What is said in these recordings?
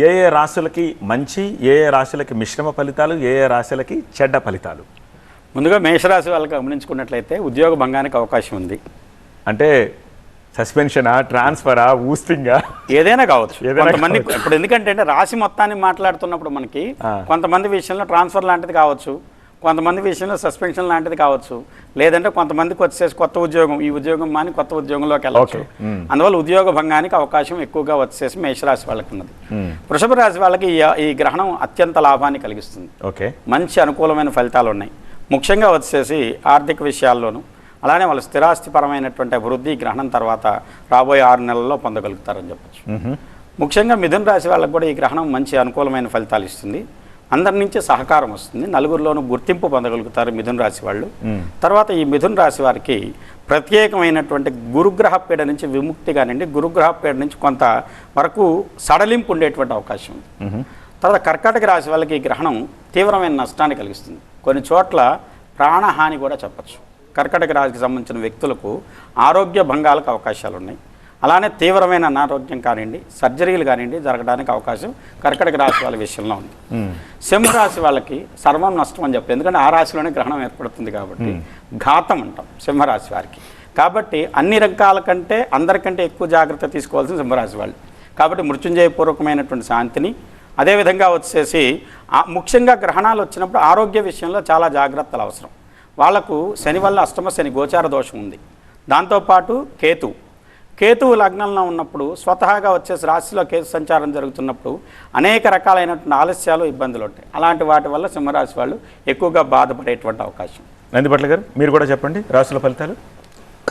ఏ ఏ రాశులకి మంచి, ఏ ఏ రాశులకి మిశ్రమ ఫలితాలు, ఏ ఏ రాశులకి చెడ్డ ఫలితాలు? ముందుగా మేషరాశి వాళ్ళకి గమనించుకున్నట్లయితే ఉద్యోగ భంగానికి అవకాశం ఉంది. అంటే సస్పెన్షనా, ట్రాన్స్ఫరా, ఊస్టింగా, ఏదైనా కావచ్చు. కొంతమంది ఇప్పుడు ఎందుకంటే రాశి మొత్తాన్ని మాట్లాడుతున్నప్పుడు మనకి కొంతమంది విషయంలో ట్రాన్స్ఫర్ లాంటిది కావచ్చు, కొంతమంది విషయంలో సస్పెన్షన్ లాంటిది కావచ్చు, లేదంటే కొంతమందికి వచ్చేసి కొత్త ఉద్యోగం, ఈ ఉద్యోగం మాని కొత్త ఉద్యోగంలోకి వెళ్ళవచ్చు. అందువల్ల ఉద్యోగ భంగానికి అవకాశం ఎక్కువగా వచ్చేసి మేషరాశి వాళ్ళకి ఉన్నది. వృషభ రాశి వాళ్ళకి ఈ గ్రహణం అత్యంత లాభాన్ని కలిగిస్తుంది. మంచి అనుకూలమైన ఫలితాలు ఉన్నాయి. ముఖ్యంగా వచ్చేసి ఆర్థిక విషయాల్లోనూ, అలానే వాళ్ళ స్థిరాస్తిపరమైనటువంటి అభివృద్ధి గ్రహణం తర్వాత రాబోయే 6 నెలల్లో పొందగలుగుతారని చెప్పచ్చు. ముఖ్యంగా మిథున రాశి వాళ్ళకు కూడా ఈ గ్రహణం మంచి అనుకూలమైన ఫలితాలు ఇస్తుంది. అందరి నుంచి సహకారం వస్తుంది. నలుగురిలోనూ గుర్తింపు పొందగలుగుతారు మిథున రాశి వాళ్ళు. తర్వాత ఈ మిథున రాశి వారికి ప్రత్యేకమైనటువంటి గురుగ్రహ పీడ నుంచి విముక్తి కానివ్వండి, గురుగ్రహ పీడ నుంచి కొంత వరకు సడలింపు ఉండేటువంటి అవకాశం ఉంది. తర్వాత కర్కాటక రాశి వాళ్ళకి ఈ గ్రహణం తీవ్రమైన నష్టాన్ని కలిగిస్తుంది. కొన్ని చోట్ల ప్రాణహాని కూడా చెప్పచ్చు. కర్కాటక రాశికి సంబంధించిన వ్యక్తులకు ఆరోగ్య భంగాలకు అవకాశాలు ఉన్నాయి. అలానే తీవ్రమైన అనారోగ్యం కానివ్వండి, సర్జరీలు కానివ్వండి జరగడానికి అవకాశం కర్కాటక రాశి వాళ్ళ విషయంలో ఉంది. సింహరాశి వాళ్ళకి సర్వం నష్టం అని చెప్పి, ఎందుకంటే ఆ రాశిలోనే గ్రహణం ఏర్పడుతుంది కాబట్టి ఘాతం అంటాం సింహరాశి వారికి. కాబట్టి అన్ని రకాల కంటే అందరికంటే ఎక్కువ జాగ్రత్త తీసుకోవాల్సిన సింహరాశి వాళ్ళు. కాబట్టి మృత్యుంజయపూర్వకమైనటువంటి శాంతిని, అదేవిధంగా వచ్చేసి ముఖ్యంగా గ్రహణాలు వచ్చినప్పుడు ఆరోగ్య విషయంలో చాలా జాగ్రత్తలు అవసరం. వాళ్లకు శని వల్ల అష్టమ శని గోచార దోషం ఉంది. దాంతోపాటు కేతువు లగ్నంలో ఉన్నప్పుడు స్వతహాగా వచ్చేసి రాశిలో కేతు సంచారం జరుగుతున్నప్పుడు అనేక రకాలైనటువంటి ఆలస్యాలు, ఇబ్బందులు ఉంటాయి. అలాంటి వాటి వల్ల సింహరాశి వాళ్ళు ఎక్కువగా బాధపడేటువంటి అవకాశం. నందిపట్ల గారు మీరు కూడా చెప్పండి రాశుల ఫలితాలు.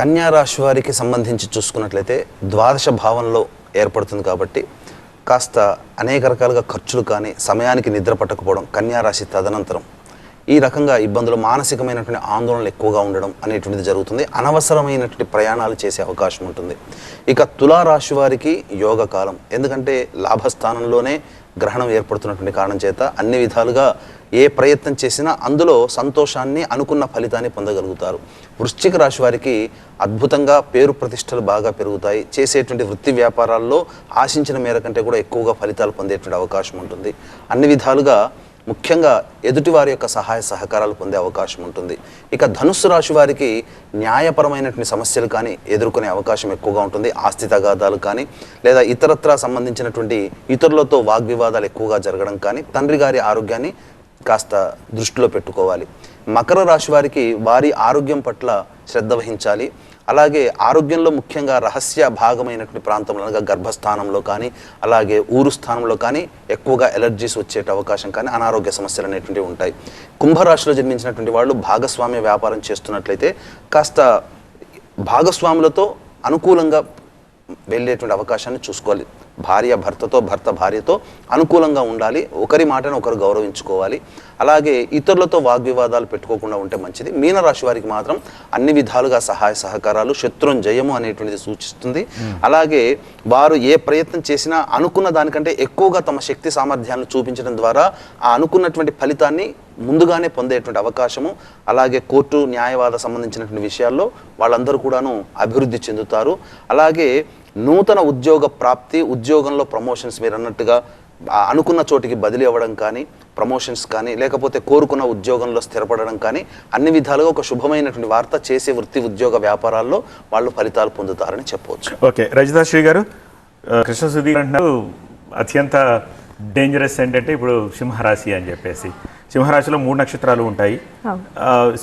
కన్యా రాశి వారికి సంబంధించి చూసుకున్నట్లయితే ద్వాదశ భావంలో ఏర్పడుతుంది కాబట్టి కాస్త అనేక రకాలుగా ఖర్చులు కానీ, సమయానికి నిద్ర పట్టకపోవడం, కన్యా రాశి తదనంతరం ఈ రకంగా ఇబ్బందులు, మానసికమైనటువంటి ఆందోళనలు ఎక్కువగా ఉండడం అనేటువంటిది జరుగుతుంది. అనవసరమైనటువంటి ప్రయాణాలు చేసే అవకాశం ఉంటుంది. ఇక తులారాశి వారికి యోగ కాలం, ఎందుకంటే లాభస్థానంలోనే గ్రహణం ఏర్పడుతున్నటువంటి కారణం చేత అన్ని విధాలుగా ఏ ప్రయత్నం చేసినా అందులో సంతోషాన్ని, అనుకున్న ఫలితాన్ని పొందగలుగుతారు. వృశ్చిక రాశి వారికి అద్భుతంగా పేరు ప్రతిష్టలు బాగా పెరుగుతాయి. చేసేటువంటి వృత్తి వ్యాపారాల్లో ఆశించిన మేర కంటే కూడా ఎక్కువగా ఫలితాలు పొందేటువంటి అవకాశం ఉంటుంది. అన్ని విధాలుగా ముఖ్యంగా ఎదుటివారి యొక్క సహాయ సహకారాలు పొందే అవకాశం ఉంటుంది. ఇక ధనుస్సు రాశి వారికి న్యాయపరమైనటువంటి సమస్యలు కానీ ఎదుర్కొనే అవకాశం ఎక్కువగా ఉంటుంది. ఆస్తి తగాదాలు కానీ, లేదా ఇతరత్రా సంబంధించినటువంటి ఇతరులతో వాగ్వివాదాలు ఎక్కువగా జరగడం కానీ, తండ్రి గారి ఆరోగ్యాన్ని కాస్త దృష్టిలో పెట్టుకోవాలి. మకర రాశి వారికి వారి ఆరోగ్యం పట్ల శ్రద్ధ వహించాలి. అలాగే ఆరోగ్యంలో ముఖ్యంగా రహస్య భాగమైనటువంటి ప్రాంతంలో అనగా గర్భస్థానంలో కానీ, అలాగే ఊరు స్థానంలో కానీ ఎక్కువగా ఎలర్జీస్ వచ్చే అవకాశం కానీ, అనారోగ్య సమస్యలు అనేటువంటివి ఉంటాయి. కుంభరాశిలో జన్మించినటువంటి వాళ్ళు భాగస్వామ్య వ్యాపారం చేస్తున్నట్లయితే కాస్త భాగస్వాములతో అనుకూలంగా వెళ్ళేటువంటి అవకాశాన్ని చూసుకోవాలి. భార్య భర్తతో, భర్త భార్యతో అనుకూలంగా ఉండాలి. ఒకరి మాటను ఒకరు గౌరవించుకోవాలి. అలాగే ఇతరులతో వాగ్వివాదాలు పెట్టుకోకుండా ఉంటే మంచిది. మీనరాశి వారికి మాత్రం అన్ని విధాలుగా సహాయ సహకారాలు, శత్రుంజయము అనేటువంటిది సూచిస్తుంది. అలాగే వారు ఏ ప్రయత్నం చేసినా అనుకున్న దానికంటే ఎక్కువగా తమ శక్తి సామర్థ్యాలను చూపించడం ద్వారా ఆ అనుకున్నటువంటి ఫలితాన్ని ముందుగానే పొందేటువంటి అవకాశము, అలాగే కోర్టు న్యాయవాద సంబంధించినటువంటి విషయాల్లో వాళ్ళందరూ కూడాను అభివృద్ధి చెందుతారు. అలాగే నూతన ఉద్యోగ ప్రాప్తి, ఉద్యోగంలో ప్రమోషన్స్, మీరు అన్నట్టుగా అనుకున్న చోటికి బదిలీ అవ్వడం కానీ, ప్రమోషన్స్ కానీ, లేకపోతే కోరుకున్న ఉద్యోగంలో స్థిరపడడం కానీ, అన్ని విధాలుగా ఒక శుభమైనటువంటి వార్త. చేసే వృత్తి ఉద్యోగ వ్యాపారాల్లో వాళ్ళు ఫలితాలు పొందుతారని చెప్పవచ్చు. ఓకే, రజితాశ్రీ గారు, కృష్ణ సుధీర్ అంటున్నారు అత్యంత డేంజరస్ ఏంటంటే ఇప్పుడు సింహరాశి అని చెప్పేసి. సింహరాశిలో 3 నక్షత్రాలు ఉంటాయి.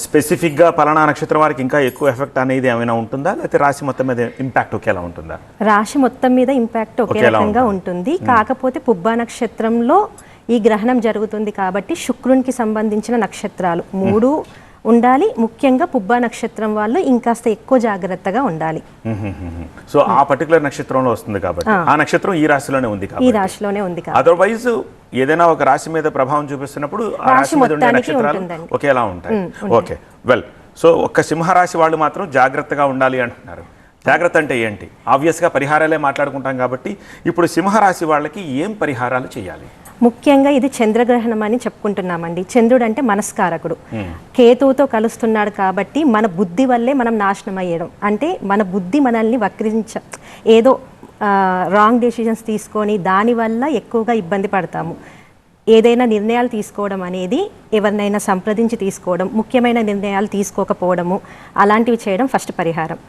స్పెసిఫిక్గా పలానా నక్షత్రం వారికి ఇంకా ఎక్కువ ఎఫెక్ట్ అనేది ఏమైనా ఉంటుందా, లేకపోతే రాశి మొత్తం మీద ఇంపాక్ట్ ఒకేలా ఉంటుందా? రాశి మొత్తం మీద ఇంపాక్ట్ ఒకే రకంగా ఉంటుంది. కాకపోతే పుబ్బా నక్షత్రంలో ఈ గ్రహణం జరుగుతుంది కాబట్టి శుక్రునికి సంబంధించిన నక్షత్రాలు 3 ఉండాలి. ముఖ్యంగా పుబ్బా నక్షత్రం వాళ్ళు ఇంకాస్త ఎక్కువ జాగ్రత్తగా ఉండాలి. సో ఆ పర్టికులర్ నక్షత్రంలో వస్తుంది కాబట్టి ఆ నక్షత్రం ఈ రాశిలోనే ఉంది కాబట్టి, ఈ రాశిలోనే ఉంది కాబట్టి అదర్వైజ్ ఏదైనా ఒక రాశి మీద ప్రభావం చూపిస్తున్నప్పుడు ఆ రాశి మీద ఉండే నక్షత్రాలు ఒకేలా ఉంటాయి. ఓకే, వెల్, సో ఒక్క సింహరాశి వాళ్ళు మాత్రం జాగ్రత్తగా ఉండాలి అంటున్నారు. జాగ్రత్త అంటే ఏంటి? ఆబ్వియస్గా పరిహారాలే మాట్లాడుకుంటాం కాబట్టి ఇప్పుడు సింహరాశి వాళ్ళకి ఏం పరిహారాలు చేయాలి? ముఖ్యంగా ఇది చంద్రగ్రహణం అని చెప్పుకుంటున్నామండి. చంద్రుడు అంటే మనస్కారకుడు, కేతువుతో కలుస్తున్నాడు కాబట్టి మన బుద్ధి వల్లే మనం నాశనం అయ్యడం, అంటే మన బుద్ధి మనల్ని ఏదో రాంగ్ డెసిషన్స్ తీసుకొని దానివల్ల ఎక్కువగా ఇబ్బంది పడతాము. ఏదైనా నిర్ణయాలు తీసుకోవడం అనేది ఎవరినైనా సంప్రదించి తీసుకోవడం, ముఖ్యమైన నిర్ణయాలు తీసుకోకపోవడము, అలాంటివి చేయడం ఫస్ట్ పరిహారం.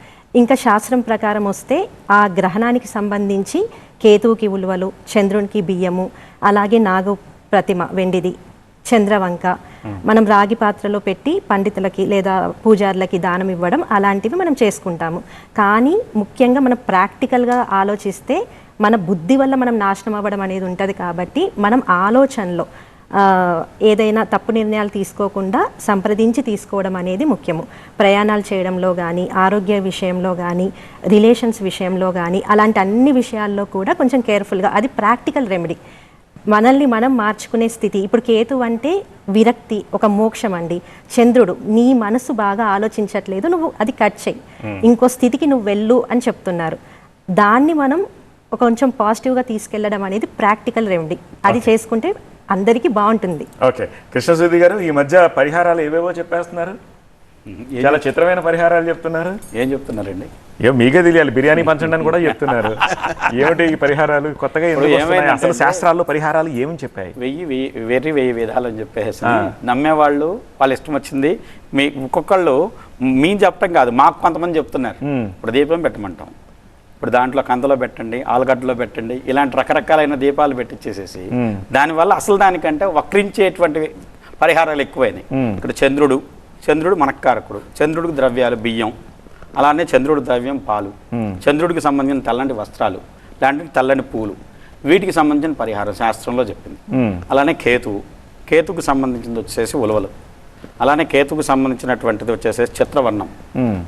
ఇంకా శాస్త్రం ప్రకారం వస్తే ఆ గ్రహణానికి సంబంధించి కేతువుకి ఉలువలు, చంద్రునికి బియ్యము, అలాగే నాగు ప్రతిమ వెండిది, చంద్రవంక మనం రాగి పాత్రలో పెట్టి పండితులకి లేదా పూజారులకి దానం ఇవ్వడం, అలాంటివి మనం చేసుకుంటాము. కానీ ముఖ్యంగా మనం ప్రాక్టికల్గా ఆలోచిస్తే మన బుద్ధి వల్ల మనం నాశనం అవ్వడం అనేది ఉంటుంది కాబట్టి మనం ఆలోచనలో ఏదైనా తప్పు నిర్ణయాలు తీసుకోకుండా సంప్రదించి తీసుకోవడం అనేది ముఖ్యము. ప్రయాణాలు చేయడంలో కానీ, ఆరోగ్య విషయంలో కానీ, రిలేషన్స్ విషయంలో కానీ, అలాంటి అన్ని విషయాల్లో కూడా కొంచెం కేర్ఫుల్గా, అది ప్రాక్టికల్ రెమెడీ. మనల్ని మనం మార్చుకునే స్థితి. ఇప్పుడు కేతు అంటే విరక్తి, ఒక మోక్షం అండి. చంద్రుడు నీ మనసు బాగా ఆలోచించట్లేదు, నువ్వు అది కట్ చేయి, ఇంకో స్థితికి నువ్వు వెళ్ళు అని చెప్తున్నారు. దాన్ని మనం కొంచెం పాజిటివ్గా తీసుకెళ్లడం అనేది ప్రాక్టికల్ రెమెడీ. అది చేసుకుంటే అందరికీ బాగుంటుంది. ఓకే, కృష్ణసుధి గారు ఈ మధ్య పరిహారాలు ఏవేవో చెప్పేస్తున్నారు, చాలా చిత్రమైన పరిహారాలు చెప్తున్నారు. ఏం చెప్తున్నారండి? మీకే తెలియాలి, బిర్యానీ పంచండి అని కూడా చెప్తున్నారు. ఏమిటి ఈ పరిహారాలు కొత్తగా అసలు శాస్త్రాల్లో పరిహారాలు ఏమని చెప్పాయి? వెయ్యి విధాలు అని చెప్పేసి నమ్మేవాళ్ళు వాళ్ళ ఇష్టం వచ్చింది. మీ ఒక్కొక్కళ్ళు మేము చెప్పడం కాదు, మాకు కొంతమంది చెప్తున్నారు. ఇప్పుడు దీపం పెట్టమంటాం, ఇప్పుడు దాంట్లో కందలో పెట్టండి, ఆలుగడ్డలో పెట్టండి, ఇలాంటి రకరకాలైన దీపాలు పెట్టించేసేసి దానివల్ల అసలు దానికంటే వక్రించేటువంటి పరిహారాలు ఎక్కువైనాయి. ఇక్కడ చంద్రుడు మనక్కారకుడు, చంద్రుడికి ద్రవ్యాలు బియ్యం, అలానే చంద్రుడి ద్రవ్యం పాలు, చంద్రుడికి సంబంధించిన తెల్లని వస్త్రాలు, లాంటివి తెల్లని పూలు, వీటికి సంబంధించిన పరిహారం శాస్త్రంలో చెప్పింది. అలానే కేతుకు సంబంధించింది వచ్చేసి ఉలవలు, అలానే కేతుకు సంబంధించినటువంటిది వచ్చేసేసి చిత్రవర్ణం,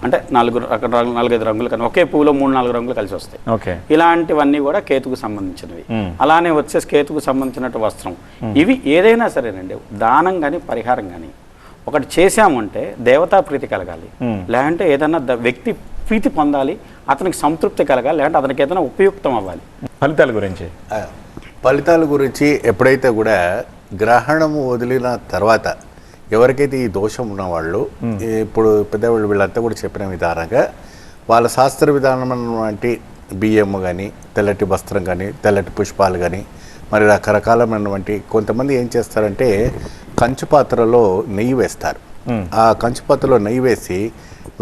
అంటే 4-5 రంగులు కానీ ఒకే పూలో 3-4 రంగులు కలిసి వస్తాయి. ఇలాంటివన్నీ కూడా కేతుకు సంబంధించినవి. అలానే వచ్చేసి కేతుకు సంబంధించినట్టు వస్త్రం. ఇవి ఏదైనా సరేనండి, దానం కానీ పరిహారం కానీ ఒకటి చేశామంటే దేవతా ప్రీతి కలగాలి, లేదంటే ఏదైనా వ్యక్తి ప్రీతి పొందాలి, అతనికి సంతృప్తి కలగాలి, లేదంటే అతనికి ఏదైనా ఉపయుక్తం అవ్వాలి. ఫలితాల గురించి ఎప్పుడైతే కూడా గ్రహణము వదిలిన తర్వాత ఎవరికైతే ఈ దోషం ఉన్నవాళ్ళు, ఇప్పుడు పెద్దవాళ్ళు వీళ్ళంతా కూడా చెప్పిన విధానంగా వాళ్ళ శాస్త్ర విధానం వంటి బియ్యము కానీ, తెల్లటి వస్త్రం కానీ, తెల్లటి పుష్పాలు కానీ, మరి రకరకాలమైనటువంటి కొంతమంది ఏం చేస్తారంటే కంచు పాత్రలో నెయ్యి వేస్తారు. ఆ కంచు పాత్రలో నెయ్యి వేసి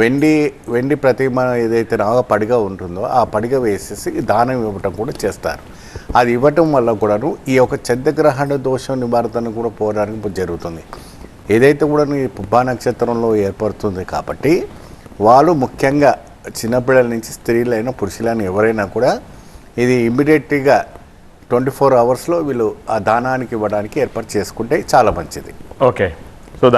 వెండి ప్రతిమ ఏదైతే పడిగా ఉంటుందో ఆ పడిగ వేసేసి దానం ఇవ్వటం కూడా చేస్తారు. అది ఇవ్వటం వల్ల కూడాను ఈ యొక్క చంద్రగ్రహణ దోషం నివారణ కూడా పోవడానికి జరుగుతుంది. ఏదైతే కూడా ఈ పుబ్బా నక్షత్రంలో ఏర్పడుతుంది కాబట్టి వాళ్ళు ముఖ్యంగా చిన్నపిల్లల నుంచి స్త్రీలైనా పురుషులైనా ఎవరైనా కూడా ఇది ఇమ్మీడియట్గా 24 అవర్స్లో వీళ్ళు ఆ దానానికి ఇవ్వడానికి ఏర్పాటు చేసుకుంటే చాలా మంచిది. ఓకే, సో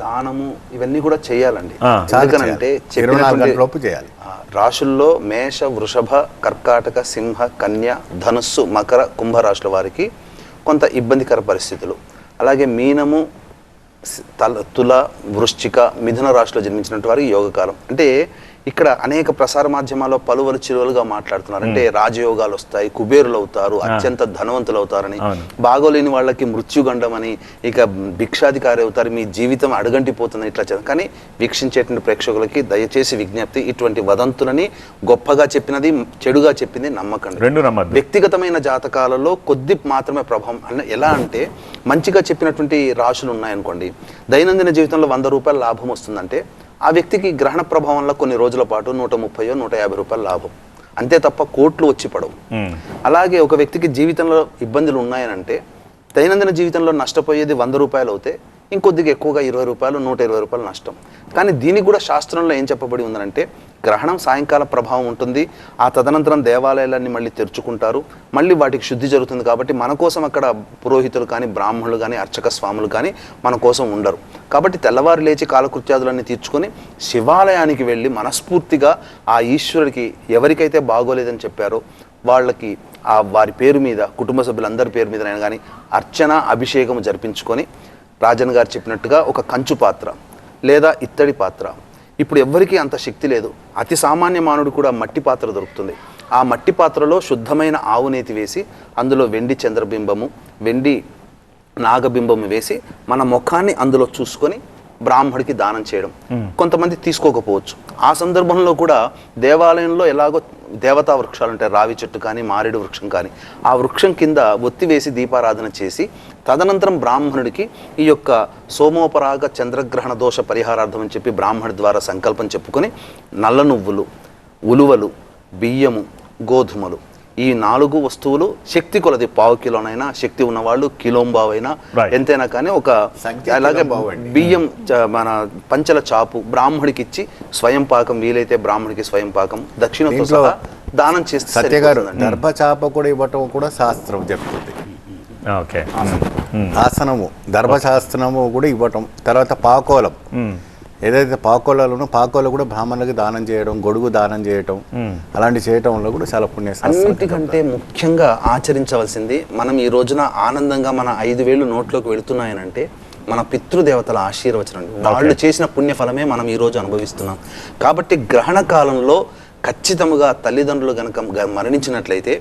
దానము ఇవన్నీ కూడా చేయాలండి. ఎందుకంటే 24 గంటల లోపు చేయాలి. రాశుల్లో మేష, వృషభ, కర్కాటక, సింహ, కన్య, ధనుస్సు, మకర, కుంభ రాశుల వారికి కొంత ఇబ్బందికర పరిస్థితులు, అలాగే మీనము, తుల, వృశ్చిక, మిథున రాశిలో జన్మించినటువంటి వారికి యోగకాలం. అంటే ఇక్కడ అనేక ప్రసార మాధ్యమాల్లో పలువురు చిరువలుగా మాట్లాడుతున్నారు. అంటే రాజయోగాలు వస్తాయి, కుబేరులు అవుతారు, అత్యంత ధనవంతులు అవుతారని, బాగోలేని వాళ్ళకి మృత్యుగండం అని, ఇక భిక్షాధికారి అవుతారు, మీ జీవితం అడుగంటిపోతుందని ఇట్లా చెప్పారు. కానీ వీక్షించేటువంటి ప్రేక్షకులకి దయచేసి విజ్ఞప్తి, ఇటువంటి వదంతులని గొప్పగా చెప్పినది చెడుగా చెప్పింది నమ్మకండి. వ్యక్తిగతమైన జాతకాలలో కొద్ది మాత్రమే ప్రభావం. ఎలా అంటే మంచిగా చెప్పినటువంటి రాశులు ఉన్నాయనుకోండి, దైనందిన జీవితంలో 100 రూపాయల లాభం వస్తుందంటే ఆ వ్యక్తికి గ్రహణ ప్రభావంలో కొన్ని రోజుల పాటు 130-150 రూపాయల లాభం, అంతే తప్ప కోట్లు వచ్చి పడవు. అలాగే ఒక వ్యక్తికి జీవితంలో ఇబ్బందులు ఉన్నాయనంటే దైనందిన జీవితంలో నష్టపోయేది 100 రూపాయలు అవుతే ఇంకొద్దిగా ఎక్కువగా 20 రూపాయలు, 120 రూపాయలు నష్టం. కానీ దీనికి కూడా శాస్త్రంలో ఏం చెప్పబడి ఉందనంటే గ్రహణం సాయంకాల ప్రభావం ఉంటుంది, ఆ తదనంతరం దేవాలయాలన్నీ మళ్ళీ తెరుచుకుంటారు, మళ్ళీ వాటికి శుద్ధి జరుగుతుంది. కాబట్టి మన కోసం అక్కడ పురోహితులు కానీ, బ్రాహ్మణులు కానీ, అర్చక స్వాములు కానీ మన కోసం ఉండరు. కాబట్టి తెల్లవారు లేచి కాలకృత్యాదులన్నీ తీర్చుకొని శివాలయానికి వెళ్ళి మనస్ఫూర్తిగా ఆ ఈశ్వరుడికి ఎవరికైతే బాగోలేదని చెప్పారో వాళ్ళకి వారి పేరు మీద, కుటుంబ సభ్యులందరి పేరు మీదనైనా కానీ అర్చన, అభిషేకం జరిపించుకొని రాజన్ గారు చెప్పినట్టుగా ఒక కంచు పాత్ర లేదా ఇత్తడి పాత్ర, ఇప్పుడు ఎవ్వరికీ అంత శక్తి లేదు. అతి సామాన్య మానవుడు కూడా మట్టి పాత్ర దొరుకుతుంది. ఆ మట్టి పాత్రలో శుద్ధమైన ఆవు నేతి వేసి అందులో వెండి చంద్రబింబము, వెండి నాగబింబము వేసి మన ముఖాన్ని అందులో చూసుకొని బ్రాహ్మడికి దానం చేయడం. కొంతమంది తీసుకోకపోవచ్చు. ఆ సందర్భంలో కూడా దేవాలయంలో ఎలాగో దేవతా వృక్షాలు ఉంటాయి, రావి చెట్టు కానీ మారేడు వృక్షం కానీ, ఆ వృక్షం కింద ఒత్తి వేసి దీపారాధన చేసి తదనంతరం బ్రాహ్మణుడికి ఈ యొక్క సోమోపరాగ చంద్రగ్రహణ దోష పరిహారార్థం అని చెప్పి బ్రాహ్మణుడి ద్వారా సంకల్పం చెప్పుకొని నల్ల నువ్వులు, ఉలువలు, బియ్యము, గోధుమలు ఈ 4 వస్తువులు శక్తి కొలది, పావు కిలోనైనా శక్తి ఉన్నవాళ్ళు కిలోంబావైనా ఎంతైనా కానీ ఒక అలాగే బియ్యం మన పంచల చాపు బ్రాహ్మడికి ఇచ్చి స్వయం పాకం, వీలైతే బ్రాహ్మడికి స్వయం పాకం దక్షిణతో సహా దానం చేస్తే సత్యగారు దర్భచాప కూడా ఇవ్వటం కూడా శాస్త్రం చెప్తుంది. ఓకే, ఆసనము దర్భశాస్త్రము కూడా ఇవ్వటం. తర్వాత పాకోలం, ఏదైతే పాకోలలో పాకోలు కూడా బ్రాహ్మణులకి దానం చేయడం, గొడుగు దానం చేయటం, అలాంటి చేయటంలో కూడా చాలా పుణ్యశాస్త్రం. అన్నిటికంటే ముఖ్యంగా ఆచరించవలసింది, మనం ఈ రోజున ఆనందంగా మన 5,000 నోట్లోకి వెళుతున్నాయనంటే మన పితృదేవతల ఆశీర్వచనం. వాళ్ళు చేసిన పుణ్యఫలమే మనం ఈ రోజు అనుభవిస్తున్నాం. కాబట్టి గ్రహణ కాలంలో ఖచ్చితంగా తల్లిదండ్రులు గనక మరణించినట్లయితే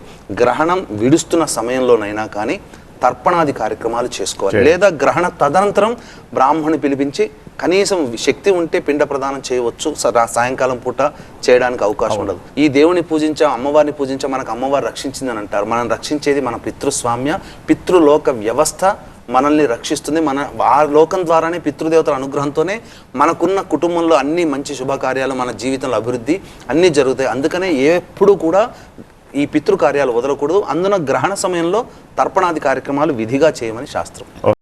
గ్రహణం విడుస్తున్న సమయంలోనైనా కానీ తర్పణాది కార్యక్రమాలు చేసుకోవాలి. లేదా గ్రహణ తదనంతరం బ్రాహ్మణి పిలిపించి కనీసం శక్తి ఉంటే పిండ ప్రదానం చేయవచ్చు. సాయంకాలం పూట చేయడానికి అవకాశం ఉండదు. ఈ దేవుని పూజించా, అమ్మవారిని పూజించా, మనకు అమ్మవారు రక్షించిందని అంటారు. మనం రక్షించేది మన పితృస్వామ్య, పితృలోక వ్యవస్థ మనల్ని రక్షిస్తుంది. ఆ లోకం ద్వారానే పితృదేవతల అనుగ్రహంతోనే మనకున్న కుటుంబంలో అన్ని మంచి శుభకార్యాలు, మన జీవితంలో అభివృద్ధి అన్నీ జరుగుతాయి. అందుకనే ఎప్పుడు కూడా ఈ పితృకార్యాలు వదలకూడదు. అందున గ్రహణ సమయంలో తర్పణాది కార్యక్రమాలు విధిగా చేయమని శాస్త్రం.